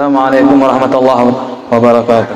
Assalamualaikum warahmatullahi wabarakatuh.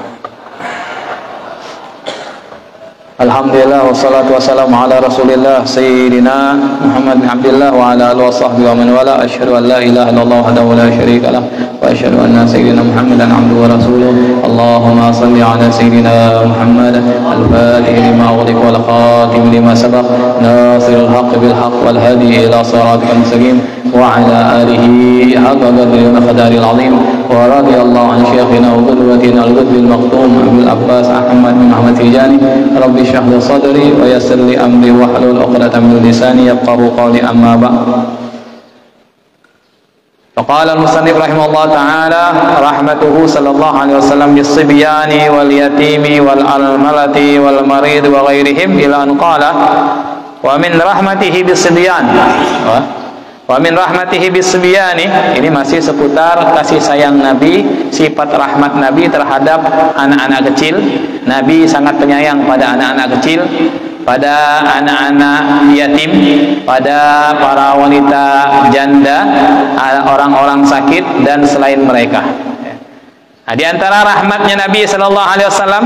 Alhamdulillah wassalatu wassalamu ala Rasulillah Sayyidina Muhammad bin Abdullah wa ala alihi wa sahbihi wa man wala. Asyhadu an la ilaha illallah wahdahu la syarika lah wa asyhadu anna sayyidina Muhammadan abduhu wa rasuluh. Allahumma shalli ala sayyidina Muhammad al-fatih lima ughliqa wal khatim lima sabaq nasirul haqq bil haqq wal hadi ila siratikal mustaqim wa ala alihi haqqa qadrihi wa miqdaril azim. Wa radiyallahu an syekhina wa qudwatina al-qutbil maktum Abil Abbas Ahmad bin Muhammad Tijani. Rabbi shrah li sadri wa yassir li amri wahlul 'uqdatam min lisani yafqahu qawli, amma ba'd. Faqala al-musannif rahimahullah ta'ala rahmatuhu sallallahu alaihi wasallam bis-sibyani wal yatimi wal almalati wal marid wa ghairihim ila an qala wa min rahmatihi bis-sibyan wa min rahmatihi bis-sibyani. Ini masih seputar kasih sayang Nabi, sifat rahmat Nabi terhadap anak-anak kecil. Nabi sangat penyayang pada anak-anak kecil, pada anak-anak yatim, pada para wanita janda, orang-orang sakit dan selain mereka. Nah, di antara rahmatnya Nabi sallallahu alaihi wasallam,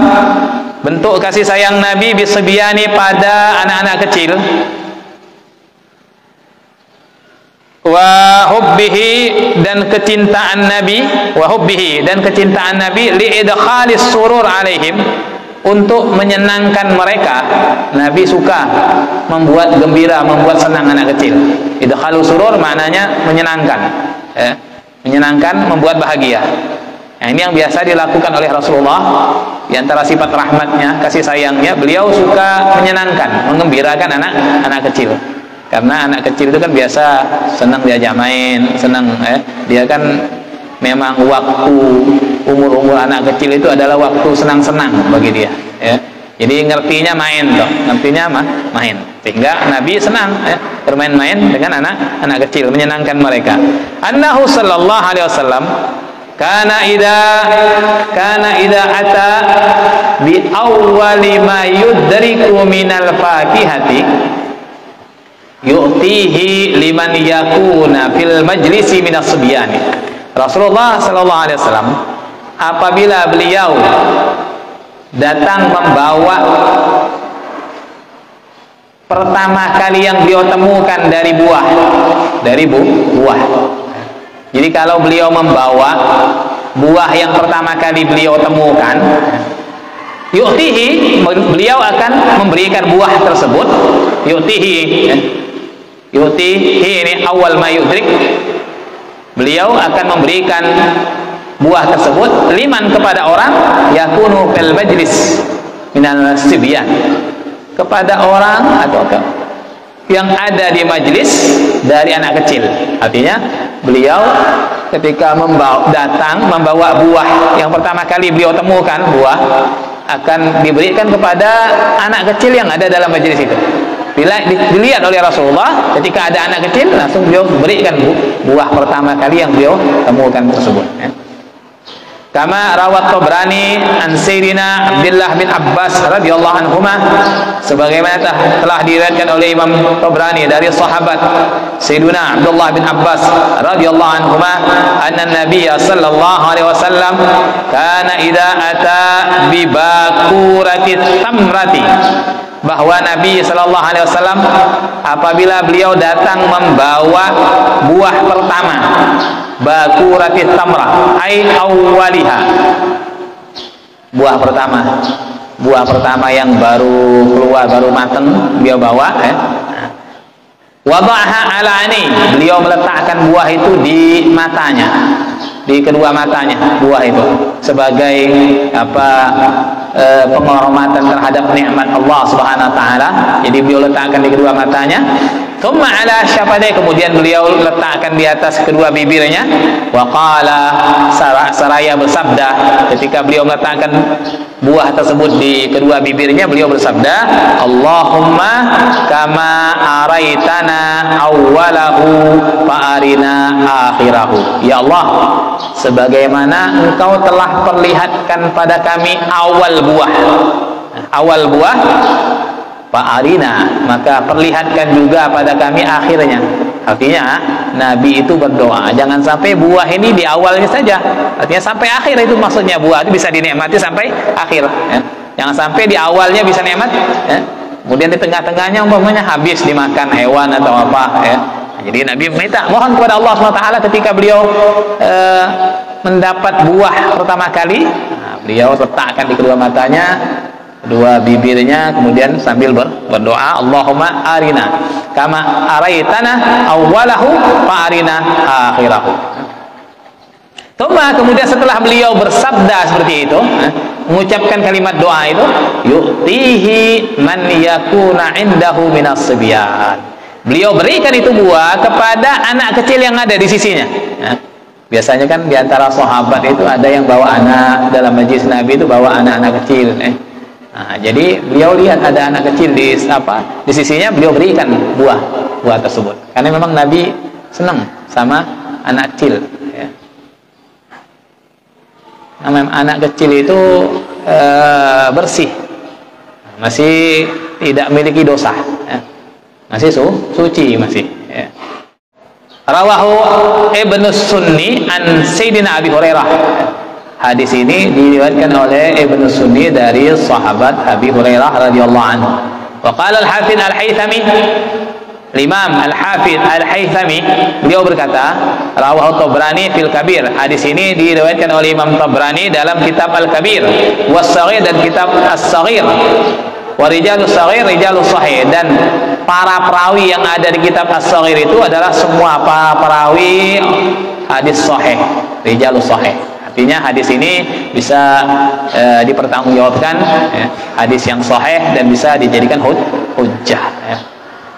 bentuk kasih sayang Nabi bis-sibyani pada anak-anak kecil, wa hubbihi dan kecintaan Nabi, wa hubbihi dan kecintaan Nabi li idkhalis surur alaihim, untuk menyenangkan mereka. Nabi suka membuat gembira, membuat senang anak kecil. Idkhalus surur maknanya menyenangkan, menyenangkan, membuat bahagia. Nah, ini yang biasa dilakukan oleh Rasulullah. Di antara sifat rahmatnya, kasih sayangnya, beliau suka menyenangkan, menggembirakan anak kecil. Karena anak kecil itu kan biasa senang diajak main, senang dia kan memang waktu umur anak kecil itu adalah waktu senang-senang bagi dia, ya. Jadi ngertinya main toh, ngertinya main. Sehingga Nabi senang bermain-main dengan anak kecil, menyenangkan mereka. Annahu sallallahu alaihi wasallam kana ida ata bi awwali ma yudriku minal fakihati yu'tihi liman yakuna fil majlisi minas subyani. Rasulullah sallallahu alaihi wasallam apabila beliau datang membawa pertama kali yang beliau temukan dari buah, buah. Jadi kalau beliau membawa buah yang pertama kali beliau temukan, yu'tihi, beliau akan memberikan buah tersebut. Yu'tihi ini awal ma yudrik, beliau akan memberikan buah tersebut liman, kepada orang yakunu fil majlis minal sibyan, kepada orang atau yang ada di majlis dari anak kecil. Artinya beliau ketika datang membawa buah yang pertama kali beliau temukan, buah akan diberikan kepada anak kecil yang ada dalam majlis itu. Bila dilihat oleh Rasulullah, ketika ada anak kecil, langsung beliau berikan buah pertama kali yang beliau temukan tersebut. Kama rawat Tabrani an Sayyidina Abdullah bin Abbas radhiyallahu anhuma, sebagaimana telah diriwayatkan oleh Imam Tabrani dari sahabat Sayyidina Abdullah bin Abbas radhiyallahu anhuma, anna Nabiyya sallallahu alaihi wasallam kana idza ata bi bakurati tamrati, bahwa Nabi sallallahu alaihi wasallam apabila beliau datang membawa buah pertama, bakurati tamrah ai awwaliha, buah pertama yang baru keluar, baru matang, beliau bawa, wada'aha ala ani, beliau meletakkan buah itu di matanya, di kedua matanya, buah itu sebagai penghormatan terhadap nikmat Allah Subhanahu wa taala. Jadi beliau letakkan di kedua matanya. Thumma ala syafadai, kemudian beliau letakkan di atas kedua bibirnya. Wa qala, saraya bersabda, ketika beliau meletakkan buah tersebut di kedua bibirnya, beliau bersabda, Allahumma kama araitana awwalahu fa arina akhirahu. Ya Allah, sebagaimana Engkau telah perlihatkan pada kami awal buah, fa arina, maka perlihatkan juga pada kami akhirnya. Artinya Nabi itu berdoa, jangan sampai buah ini di awalnya saja. Artinya sampai akhir, itu maksudnya buah itu bisa dinikmati sampai akhir. Ya. Jangan sampai di awalnya bisa nikmat, ya. Kemudian di tengah-tengahnya umpamanya habis dimakan hewan atau apa. Ya. Jadi Nabi mohon kepada Allah SWT ketika beliau mendapat buah pertama kali, beliau letakkan di kedua matanya, kedua bibirnya, kemudian sambil berdoa, Allahumma arina kama araitana awwalahu fa arina akhirahu. Kemudian setelah beliau bersabda seperti itu, mengucapkan kalimat doa itu, yu'tihi man yakuna indahu minas sibyan. Beliau berikan itu buah kepada anak kecil yang ada di sisinya. Biasanya kan di antara sahabat itu ada yang bawa anak, dalam majlis Nabi itu bawa anak-anak kecil. Nah, jadi beliau lihat ada anak kecil di sisinya, beliau berikan buah tersebut. Karena memang Nabi senang sama anak kecil. Ya. Nah, anak kecil itu bersih, masih tidak memiliki dosa, ya. Masih suci masih. Ya. Rawahu Ibnu Sunni an Sayyidina Abi Hurairah. Hadis ini diriwayatkan oleh Ibnu Sunni dari sahabat Abi Hurairah radhiyallahu anhu. Wa qala al-Hafidz Al-Haythami, Imam Al-Hafidz Al-Haythami, beliau berkata, rawahu Tabrani fil Kabir. Hadis ini diriwayatkan oleh Imam Tabrani dalam kitab Al-Kabir, was-Saghir dan kitab As-Saghir. Wa rijalus saghir rijalus sahih, dan para perawi yang ada di kitab As-Saghir itu adalah semua para perawi hadis sahih, rijalus sahih. Artinya hadis ini bisa dipertanggungjawabkan, ya, hadis yang sahih dan bisa dijadikan hujjah. Ya.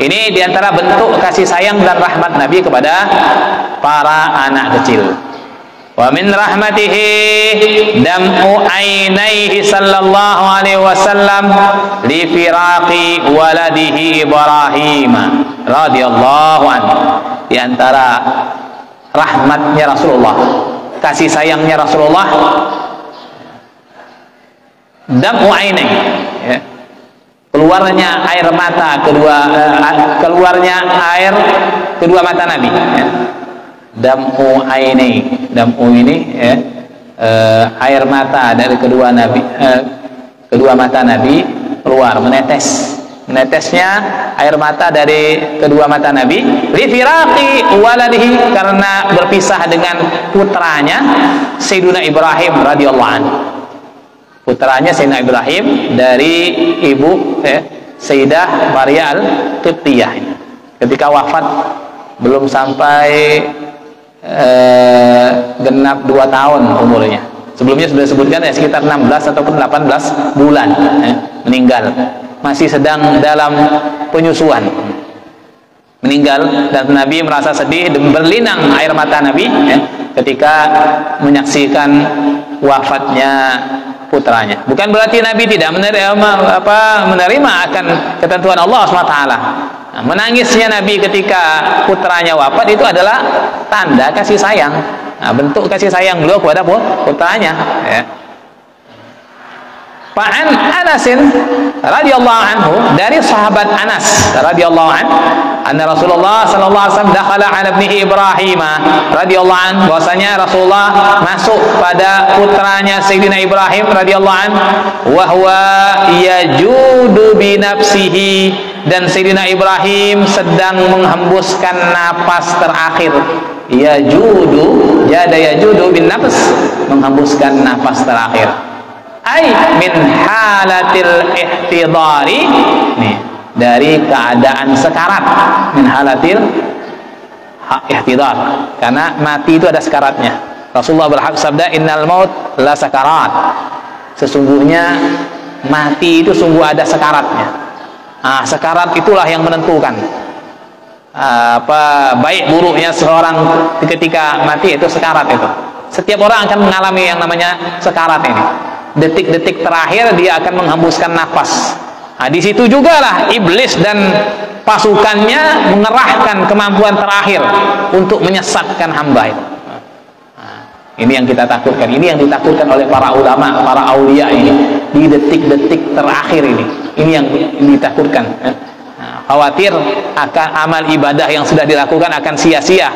Ini diantara bentuk kasih sayang dan rahmat Nabi kepada para anak kecil. Wa min rahmatihi dam'u ainaihi sallallahu alaihi wasallam li firaqi waladihi Ibrahim radhiyallahu anhu. Di antara rahmatnya Rasulullah, kasih sayangnya Rasulullah, dam'u ainaihi, ya, keluarnya air mata keluarnya air kedua mata Nabi, ya. Dam'u aini, dam'u ini, ya, air mata dari kedua mata Nabi keluar, menetesnya air mata dari kedua mata Nabi li firaqi waladihi, karena berpisah dengan putranya Sayyidina Ibrahim radhiyallahu anhu. Putranya Sayyidina Ibrahim dari ibu Sayyidah Maria Al-Qibtiyah. Ketika wafat belum sampai genap 2 tahun umurnya. Sebelumnya sudah disebutkan ya sekitar 16 ataupun 18 bulan meninggal. Masih sedang dalam penyusuan. Meninggal, dan Nabi merasa sedih dan berlinang air mata Nabi, ya, ketika menyaksikan wafatnya putranya. Bukan berarti Nabi tidak menerima akan ketentuan Allah SWT. Nah, menangisnya Nabi ketika putranya wafat itu adalah tanda kasih sayang. Nah, bentuk kasih sayang beliau kepada putranya, ya. Fa'an Anasin radhiyallahu anhu, dari sahabat Anas radhiyallahu anhu, anna Rasulullah sallallahu alaihi wasallam dakhala ala ibnihi Ibrahim radhiyallahu anhu, bahwasanya Rasulullah masuk pada putranya Sayyidina Ibrahim radhiyallahu anhu, wa huwa yajudu bi nafsihi, dan Sayyidina Ibrahim sedang menghembuskan napas terakhir. Yajudu, jada yajudu bin nafs, menghembuskan napas terakhir. Ai min halatil ihtidari, nih, dari keadaan sekarat, min halatil ihtidar, karena mati itu ada sekaratnya. Rasulullah bersabda, innal maut la sakarat, sesungguhnya mati itu sungguh ada sekaratnya. Nah, sekarat itulah yang menentukan baik buruknya seorang ketika mati, itu sekarat itu. Setiap orang akan mengalami yang namanya sekarat ini. Detik-detik terakhir dia akan menghembuskan nafas. Nah, di situ juga lah iblis dan pasukannya mengerahkan kemampuan terakhir untuk menyesatkan hamba itu. Nah, ini yang kita takutkan. Ini yang ditakutkan oleh para ulama, para aulia ini. Di detik-detik terakhir ini yang ditakutkan. Nah, khawatir akan amal ibadah yang sudah dilakukan akan sia-sia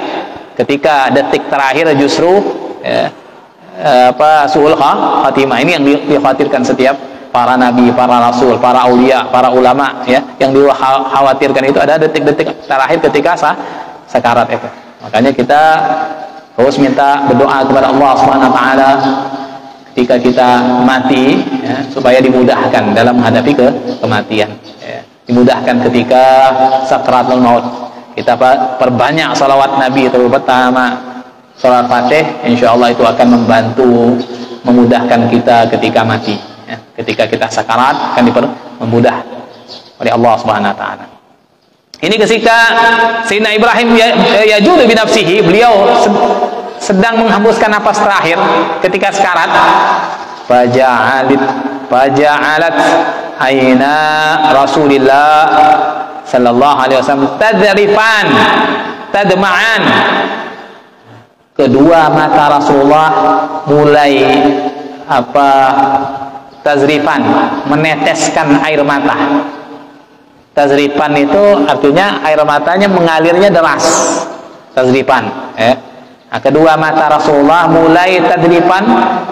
ketika detik terakhir justru su'ul khatimah. Ini yang dikhawatirkan setiap para nabi, para rasul, para aulia, para ulama, ya, yang dikhawatirkan itu ada detik-detik terakhir ketika sakarat itu. Makanya kita terus minta berdoa kepada Allah Subhanahu wa taala ketika kita mati, ya, supaya dimudahkan dalam menghadapi kematian, ya. Dimudahkan ketika sakaratul maut. Kita perbanyak salawat Nabi, terutama salat Fatih, insyaallah itu akan membantu memudahkan kita ketika mati, ya. Ketika kita sakarat akan dipermudah oleh Allah Subhanahu wa taala. Ini ketika Sayyidina Ibrahim yajudu bi nafsihi, beliau sedang menghembuskan napas terakhir ketika sekarat. Faja'alat aina Rasulillah sallallahu alaihi wasallam tadma'an. Kedua mata Rasulullah mulai tazrifan, meneteskan air mata. Tazrifan itu artinya air matanya mengalirnya deras. Tazrifan, ya. Nah, kedua mata Rasulullah mulai tadrifan,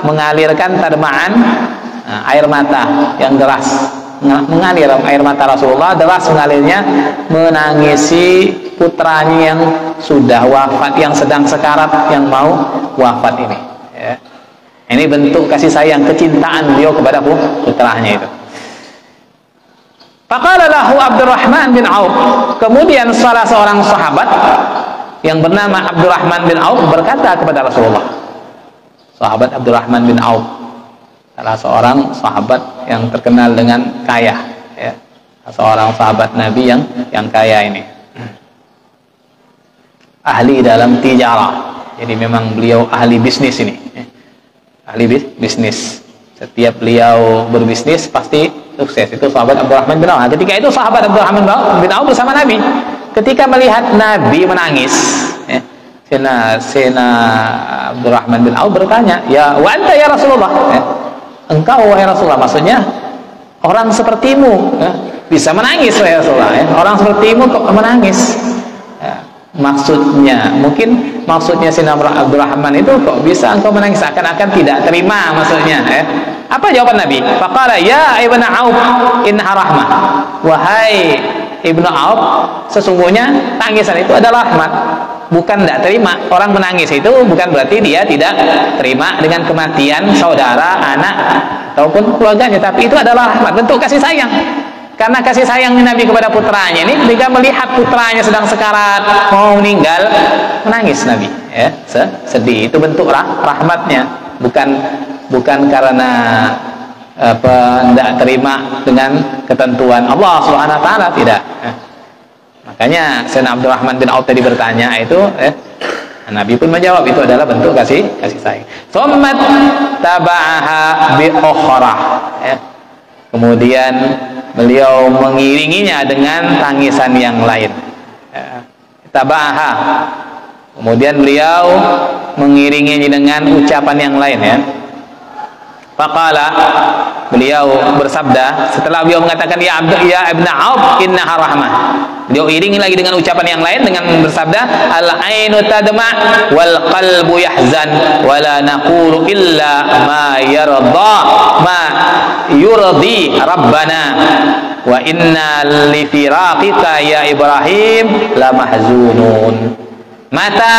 mengalirkan tadma'an, air mata yang deras, mengalir air mata Rasulullah deras mengalirnya, menangisi putranya yang sudah wafat, yang sedang sekarat, yang mau wafat ini, ya. Ini bentuk kasih sayang, kecintaan beliau kepada putranya itu. Faqala lahu Abdurrahman bin Auf, kemudian salah seorang sahabat yang bernama Abdurrahman bin Auf berkata kepada Rasulullah. Sahabat Abdurrahman bin Auf, salah seorang sahabat yang terkenal dengan kaya, ya. Seorang sahabat Nabi yang kaya ini, ahli dalam tijarah. Jadi memang beliau ahli bisnis ini, ya. Ahli bisnis. Setiap beliau berbisnis pasti sukses. Itu sahabat Abdurrahman bin Auf. Ketika itu sahabat Abdurrahman bin Auf bersama Nabi. Ketika melihat Nabi menangis, ya, Sayyidina Abdurrahman bin Auf bertanya, "Ya wa anta ya Rasulullah?" Ya, engkau wahai Rasulullah, maksudnya orang sepertimu, ya, bisa menangis wahai Rasulullah, ya. Orang sepertimu kok menangis, ya. Maksudnya Sayyidina Abdurrahman itu kok bisa engkau menangis, akan tidak terima maksudnya, ya. Apa jawaban Nabi? Faqala ya ibnu Auf innaha rahmah. Wahai Ibnu Auf, sesungguhnya tangisan itu adalah rahmat. Bukan tidak terima. Orang menangis itu bukan berarti dia tidak terima dengan kematian saudara, anak, ataupun keluarganya, tapi itu adalah rahmat, bentuk kasih sayang. Karena kasih sayang Nabi kepada putranya ini, ketika melihat putranya sedang sekarat, mau meninggal, menangis Nabi, ya, sedih. Itu bentuk rahmatnya, bukan karena tidak terima dengan ketentuan Allah Subhanahu wa taala, tidak. Makanya Sayyidina Abdurrahman bin Auf tadi bertanya itu, Nabi pun menjawab itu adalah bentuk kasih sayang. Tsummat taba'aha bi ukhra, ya. Kemudian beliau mengiringinya dengan tangisan yang lain, ya. Taba'aha. Kemudian beliau mengiringinya dengan ucapan yang lain, ya. Faqala, beliau bersabda setelah beliau mengatakan ya ibnu Auf innaha rahmah, beliau iringi lagi dengan ucapan yang lain dengan bersabda al-ainu tadma wal qalbu yahzan wa la naqulu illa ma yurdi rabbana wa inna li firaqika ya Ibrahim la mahzunun. Mata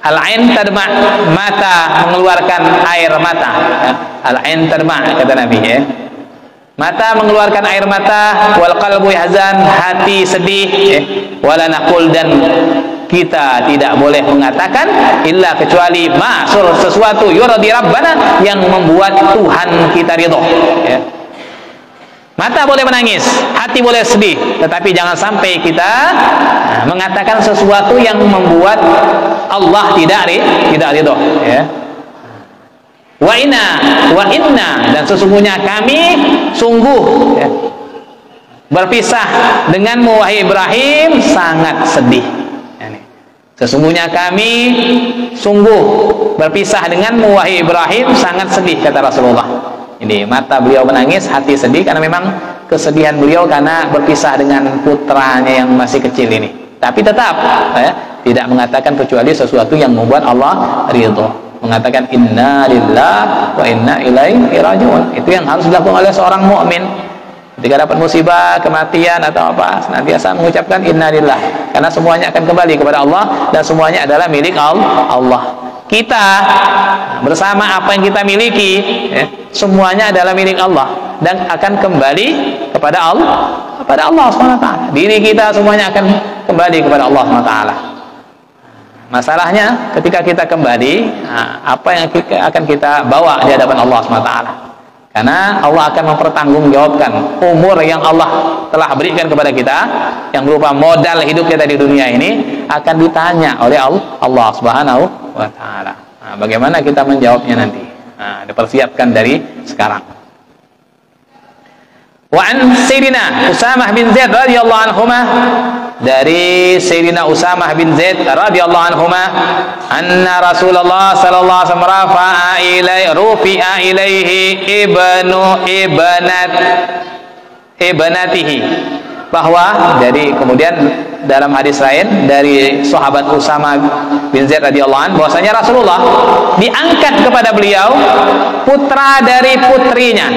al-ain tadma, mata mengeluarkan air mata, ya. Al-ain tadma kata Nabi, ya. Mata mengeluarkan air mata, wal qalbu yahzan, hati sedih, ya. Wala naqul, dan kita tidak boleh mengatakan illa kecuali ma'sur, sesuatu yurdi rabbana, yang membuat Tuhan kita ridho, ya. Mata boleh menangis, hati boleh sedih, tetapi jangan sampai kita mengatakan sesuatu yang membuat Allah tidak ridho, ya. Wa inna, dan sesungguhnya kami sungguh, ya, berpisah denganmu wahai Ibrahim sangat sedih. Sesungguhnya kami sungguh berpisah denganmu wahai Ibrahim sangat sedih, kata Rasulullah. Ini mata beliau menangis, hati sedih, karena memang kesedihan beliau karena berpisah dengan putranya yang masih kecil ini. Tapi tetap tidak mengatakan kecuali sesuatu yang membuat Allah ridho. Mengatakan inna lillahi wa inna ilaihi raji'un. Itu yang harus dilakukan oleh seorang mukmin. Ketika dapat musibah, kematian atau apa, senantiasa mengucapkan inna lillahi, karena semuanya akan kembali kepada Allah dan semuanya adalah milik Allah. Kita bersama apa yang kita miliki, semuanya adalah milik Allah dan akan kembali kepada Allah SWT. Diri kita semuanya akan kembali kepada Allah SWT. Masalahnya ketika kita kembali, apa yang akan kita bawa di hadapan Allah SWT? Karena Allah akan mempertanggungjawabkan umur yang Allah telah berikan kepada kita, yang berupa modal hidup kita di dunia ini, akan ditanya oleh Allah Subhanahu wa Ta'ala. Bagaimana kita menjawabnya nanti? Dipersiapkan dari sekarang. Wa an Sayyidina Usamah bin Zaid radhiyallahu anhuma, dari Sayyidina Usamah bin Zaid radhiyallahu anhuma, anna Rasulullah sallallahu alaihi wasallam rufi'a ilaihi ibnatihi, bahwa dari kemudian dalam hadis lain dari sahabat Usamah bin Zaid radhiyallahu anhu, bahwasanya Rasulullah diangkat kepada beliau putra dari putrinya,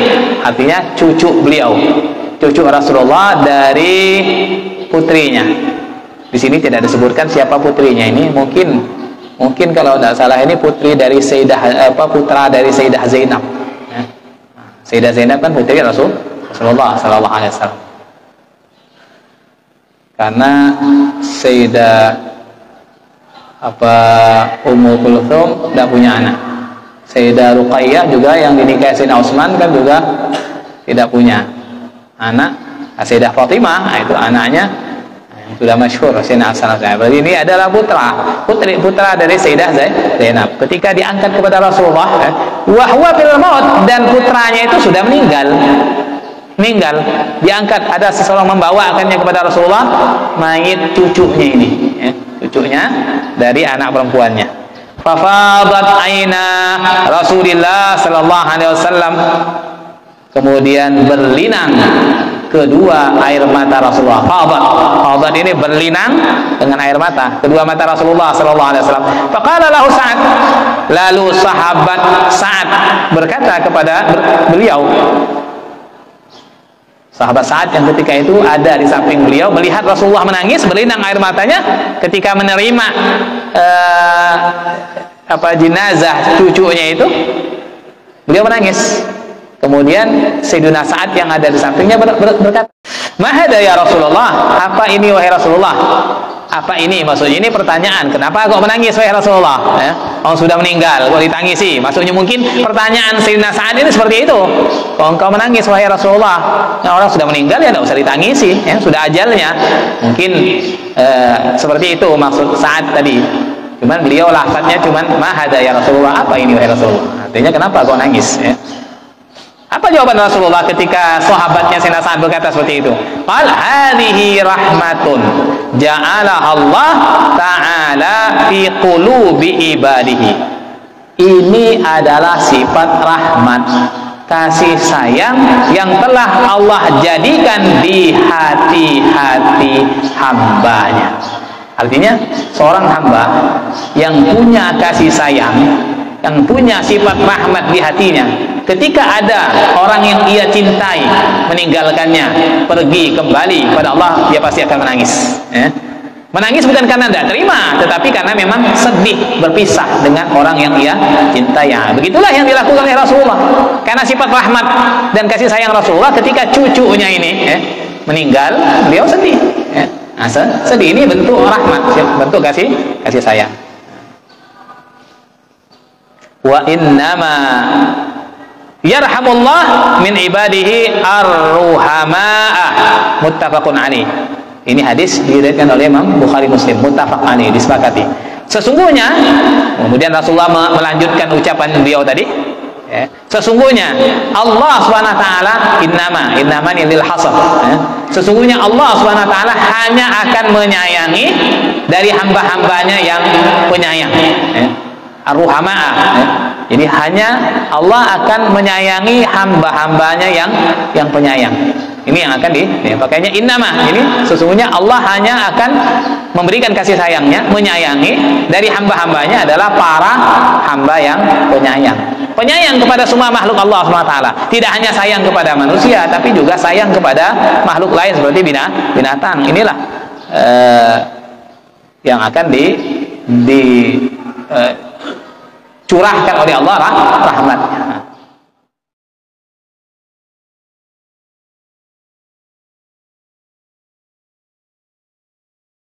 artinya cucu beliau, cucu Rasulullah dari putrinya. Di sini tidak disebutkan siapa putrinya ini. Mungkin kalau tidak salah ini putri dari putra dari Sayyidah Zainab. Sayyidah Zainab kan putri Rasulullah sallallahu alaihi wasallam. Karena Sayyidah Ummu Kulthum tidak punya anak. Sayyidah Ruqayyah juga yang dinikahi Sayyidina Utsman kan juga tidak punya anak. Sayyidah Fatimah itu anaknya yang sudah masyhur, Sayyidina Hasan. Berarti ini adalah putra dari Sayyidah Zainab. Ketika diangkat kepada Rasulullah, wa huwa fil maut, dan putranya itu sudah meninggal, diangkat, ada seseorang membawakannya kepada Rasulullah, mayit cucunya ini, cucunya dari anak perempuannya. Fafadat aina Rasulillah sallallahu alaihi wasallam, kemudian berlinang kedua air mata Rasulullah. Fadat ini berlinang dengan air mata, kedua mata Rasulullah sallallahu alaihi wasallam. Faqala lahu Sa'ad, lalu sahabat Sa'ad berkata kepada beliau, sahabat Sa'ad yang ketika itu ada di samping beliau, melihat Rasulullah menangis, berlinang air matanya ketika menerima jenazah cucunya itu, beliau menangis. Kemudian Sayyidina Sa'ad yang ada di sampingnya berkata, "Mahada ya Rasulullah?" Apa ini wahai Rasulullah? Apa ini maksudnya? Ini pertanyaan. Kenapa kok menangis wahai Rasulullah? Orang sudah meninggal kok ditangisi? Maksudnya mungkin pertanyaan Sayyidina Sa'ad ini seperti itu. Kok engkau menangis wahai Rasulullah? Orang sudah meninggal ya tidak usah ditangisi, sudah ajalnya. Mungkin seperti itu maksud Sa'ad tadi. Cuman beliau lafadznya cuman mahada ya Rasulullah. Apa ini wahai Rasulullah? Artinya kenapa kau nangis? Apa jawaban Rasulullah ketika sahabatnya Sayyidina Sa'ad berkata seperti itu? Qal hadhihi rahmatun ja'alaha Allah ta'ala fi qulubi ibadihi. Ini adalah sifat rahmat, kasih sayang yang telah Allah jadikan di hati-hati hambanya. Artinya seorang hamba yang punya kasih sayang, yang punya sifat rahmat di hatinya, ketika ada orang yang ia cintai meninggalkannya, pergi kembali pada Allah, dia pasti akan menangis. Menangis bukan karena tidak terima, tetapi karena memang sedih berpisah dengan orang yang ia cintai. Begitulah yang dilakukan oleh Rasulullah. Karena sifat rahmat dan kasih sayang Rasulullah, ketika cucunya ini meninggal, beliau sedih. Sedih ini bentuk rahmat, bentuk kasih sayang. Wa innama yarhamullah min ibadihi ar-ruhama'a, muttafaqun alaih. Ini hadis diriwayatkan oleh Imam Bukhari Muslim, muttafaq alaih, disepakati. Sesungguhnya, kemudian Rasulullah melanjutkan ucapan beliau tadi, sesungguhnya Allah SWT innama lil hasab, sesungguhnya Allah SWT hanya akan menyayangi dari hamba-hambanya yang penyayang, ar-ruhama'ah. Jadi hanya Allah akan menyayangi hamba-hambanya yang penyayang. Ini yang akan pakainya innama, ini sesungguhnya Allah hanya akan memberikan kasih sayangnya, menyayangi dari hamba-hambanya adalah para hamba yang penyayang kepada semua makhluk Allah SWT. Tidak hanya sayang kepada manusia, tapi juga sayang kepada makhluk lain seperti binatang. Inilah yang akan curahkan oleh Allah rahmatnya.